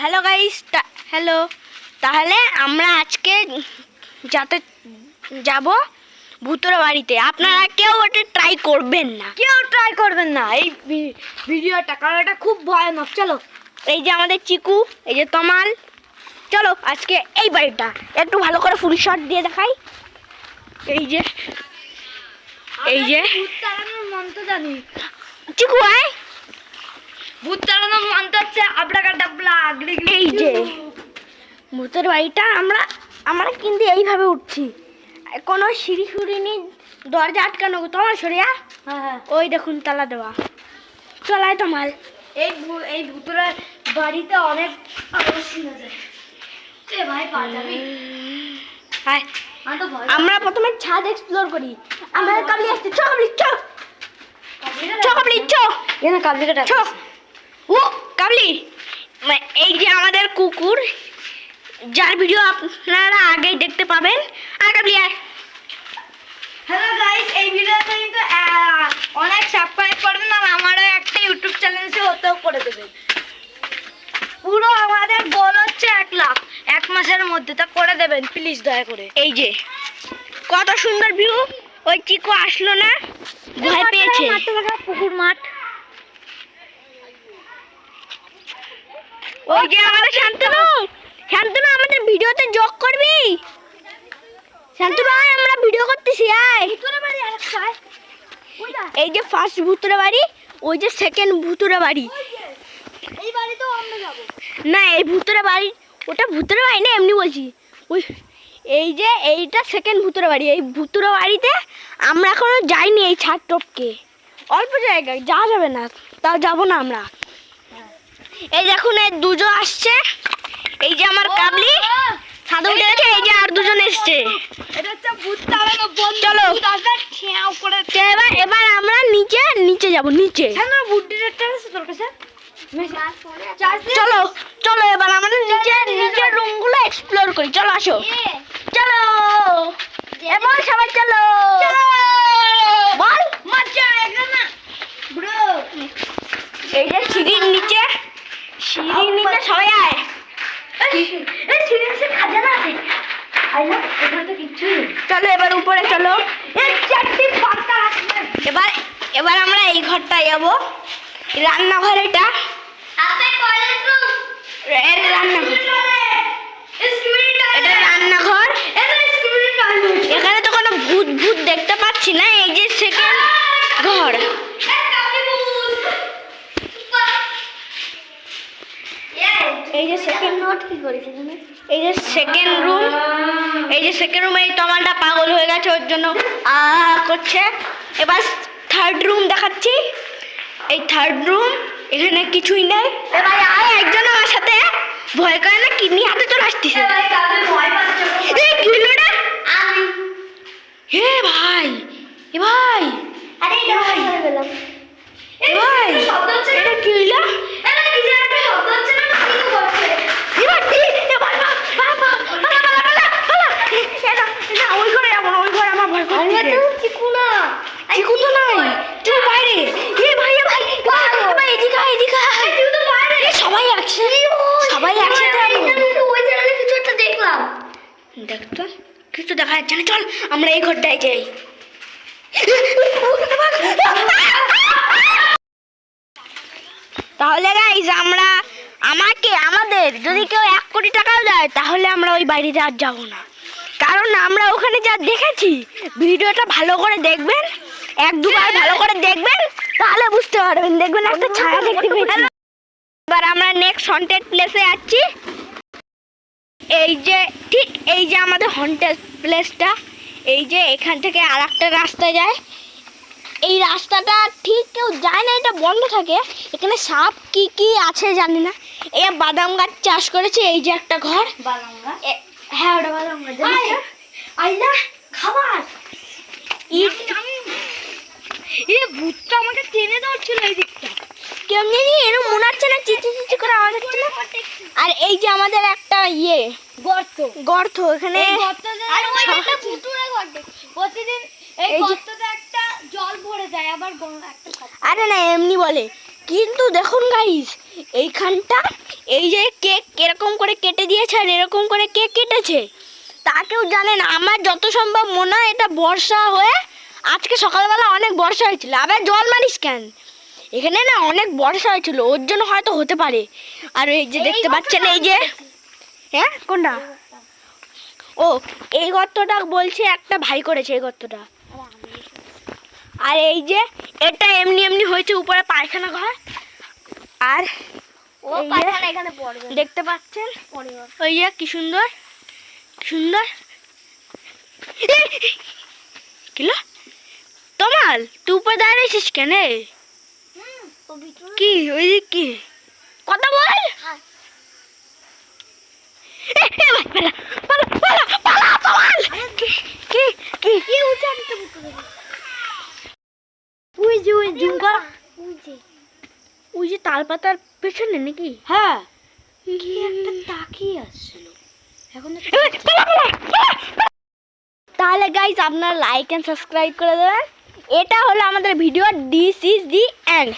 Hello guys, hello. তাহলে আমরা আজকে যাতে যাব ভূতের বাড়িতে। আপনারা কেউ ওটা ট্রাই করবেন না, এই ভিডিওটা, কারণ এটা খুব ভয়ানক। চলো, এই যে আমাদের চিকু, এই যে তমাল, চলো আজকে এই বাড়িটা একটু ভালো করে ফুল শট দিয়ে দেখাই। এই যে ভূত তাড়ানোর মন্ত্র জানি। চিকু আয়। ভূত তাড়ানোর মন্ত্র হচ্ছে আবরাকাডাবরা। এই যে ভূতের বাড়িটা আমরা কিন্তু এইভাবে উঠছি, কোনো সিঁড়ি সুড়ি নেই, দরজা আটকানো। তোমার সরিয়া, হ্যাঁ, ওই দেখুন তালা দেওয়া। চলায় তোমাল। এই ভূতের বাড়িতে অনেক আওয়াজ শোনা যায়। ভাই পা যাবি? হায়, আমরা প্রথমে ছাদ এক্সপ্লোর করি। আমাদের কাবলি আসছে, চ কাবলি, চ কাবলি, চ এখানে কাবলিকে ডাক। ও কাবলি, এই যে আমাদের কুকুর, যার ভিডিও আপনারা আগেই দেখতে পাবেন। আর কাবলি আয়। হ্যালো গাইস, এই ভিডিওতে কিন্তু অনেক সাবস্ক্রাইব করবেন আর আমারও একটা ইউটিউব চ্যানেল আছে, ওতেও করে দেবেন। পুরো আমাদের গোল হচ্ছে 1 লাখ 1 মাসের মধ্যে, তা করে দেবেন প্লিজ দয়া করে। এই যে কত সুন্দর ভিউ। ওই চিকু আসলো না, ভয় পেয়েছে। পুকুর মাঠ। ওই যে আমাদের শান্তনু, আমাদের ভিডিওতে যোগ করবি। শান্তনু আয়, আমরা ভিডিও করতেছি, আয়। ভূতের বাড়ি আরেকটা আয়। এই যে ফার্স্ট ভূতুরে বাড়ি, ওই যে সেকেন্ড ভূতুরে বাড়ি। এই বাড়িতেও আমরা যাব না, এই ভূতুরে বাড়ি, ওটা ভূতুরে বাড়ি না, এমনি বলছি। ওই এই যে এইটা সেকেন্ড ভূতুরে বাড়ি। এই ভূতুরে বাড়িতে আমরা এখনো যাইনি। এই ছাদ টপকে অল্প জায়গায় যাওয়া যাবে না, তাও যাবো না আমরা। এই দেখুন, এই দুজন আসছে। এই যে আমার কাবলি ছাদে উঠে গেছে, এই যে আর দুজন এসছে। এটা হচ্ছে ভূত তাড়ানো বন্ধ। চলো। ভূত আসবে ঠ্যাও করে। এবার আমরা নিচে যাব, নিচে। হ্যাঁ, ভূত ডিটেক্টর আছে তোর কাছে? চলো এবার আমাদের নিচের রুমগুলো এক্সপ্লোর করি। চলো আসো, চলো এবার সবাই চলো। বল মজা এখানে ব্রো। এই যে সিঁড়ির নিচে সবাই আয়। এই সিঁড়ির নিচে খাজানা আছে। আইনা এখানে তো কিচ্ছু নেই। চলো এবার উপরে চলো। এই 4টি পাতা আছে। এবার আমরা এই ঘরটায় যাবো। রান্নাঘর, এটা আপনি টয়লেট রুম। এর রান্নাঘর, স্কিমিং এটা রান্নাঘর। এটা স্কিমিং টয়লেট। এখানে তো কোনো ভূত দেখতে পাচ্ছি না। এই যে সেকেন্ড ঘর, এই যে সেকেন্ড নোট কি করেছে, এই যে সেকেন্ড রুম। এই যে সেকেন্ড রুমে এই টমালটা পাগল হয়ে গেছে, ওর জন্য করছে। এবার থার্ড রুম দেখাচ্ছি। এই থার্ড রুম, এখানে কিছুই নেই। এবার আয়, একজন আমার সাথে ভয় করে না, কিডনি হাতে চলে আসতেছে। এই কি হলো রে? হে ভাই, এ ভাই, আরে এটা ভাই গেলাম। এ ভাই, শব্দ হচ্ছে না? এটা কি হলো? এটা কি যে একটা শব্দ হচ্ছে না? কি করছে? এ ভাই, এ ভাই, পালা। না, ওই ঘরে যাবো না, ওই ঘরে আমার ভয় করতেছে। চিকু না। চিকু তো নাই, তুই বাইরে। এ ভাই, এদিকে আয়। তুই তো বাইরে। সবাই একসাথে ওই চ্যানেলে কিছু একটা দেখলাম। দেখ তো, কিছু দেখা যাচ্ছে না। চল আমরা এই ঘরটায় যাই। তাহলে গাইজ আমাদের যদি কেউ 1 কোটি টাকাও দেয়, তাহলে আমরা ওই বাড়িতে আর যাবো না। কারণ আমরা ওখানে যা দেখেছি, ভিডিওটা ভালো করে দেখবেন, 1-2 বার ভালো করে দেখবেন, তাহলে বুঝতে পারবেন। দেখবেন একটা ছায়া দেখতে পেয়েছি। এবার আমরা নেক্সট হন্টেড প্লেসে যাচ্ছি। এই যে আমাদের হন্টেড প্লেসটা, এই যে এখান থেকে আরেকটা রাস্তা যায়। এই রাস্তাটা ঠিক কেউ যায় না, এটা বন্ধ থাকে। এখানে সাপ কি আছে জানি না। এই বাদাম গাছ চাষ করেছে। এই যে একটা ঘর, বাদাম গাছ? হ্যাঁ ওটা বাদাম গাছ। আইলা খাবার। ভূতটা আমাকে টেনে ধরছিল এই দিকটা। কেমনি এরকম মনে হচ্ছে না, চিচি করে আওয়াজ হচ্ছে না। আর এই যে আমাদের একটা গর্ত, এখানে প্রতিদিন এই গর্ততে একটা জল ভরে যায়, আবার আরে না এমনি বলে। কিন্তু দেখুন গাইস, এইখানটা এই যে কেক এরকম করে কেটে দিয়েছে আর এরকম করে কেক কেটেছে তা কেউ জানে না। আমার যত সম্ভব মনে হয় এটা বর্ষা হয়ে আজকে সকালবেলা অনেক বর্ষা হয়েছিল। আবার জল মারিস কেন? এখানে না অনেক বর্ষা হয়েছিল, ওর জন্য হয়তো হতে পারে। আর এই যে দেখতে পাচ্ছেন এই যে, হ্যাঁ কোনটা? ও এই গর্তটা বলছে একটা ভাই করেছে এই গর্তটা। আর এই যে এটা এমনি এমনি হয়েছে উপরে পায়খানা ঘর। আর ও এই যে পায়খানা এখানে পড়বে। দেখতে পাচ্ছেন ওই যে কি সুন্দর কি সুন্দর। কিলো তোমাল তুই উপরে দাঁড়িয়েছিস কেন? তো ভিতরে কি ওই যে কি কথা বল। ওই যে তাল পাতার পেছনে নাকি? হ্যাঁ কি একটা তাকিয়ে আসছিল এখন। তাহলে গাইস আপনারা লাইক এন্ড সাবস্ক্রাইব করে দেবেন। এটা হলো আমাদের video, this is the end.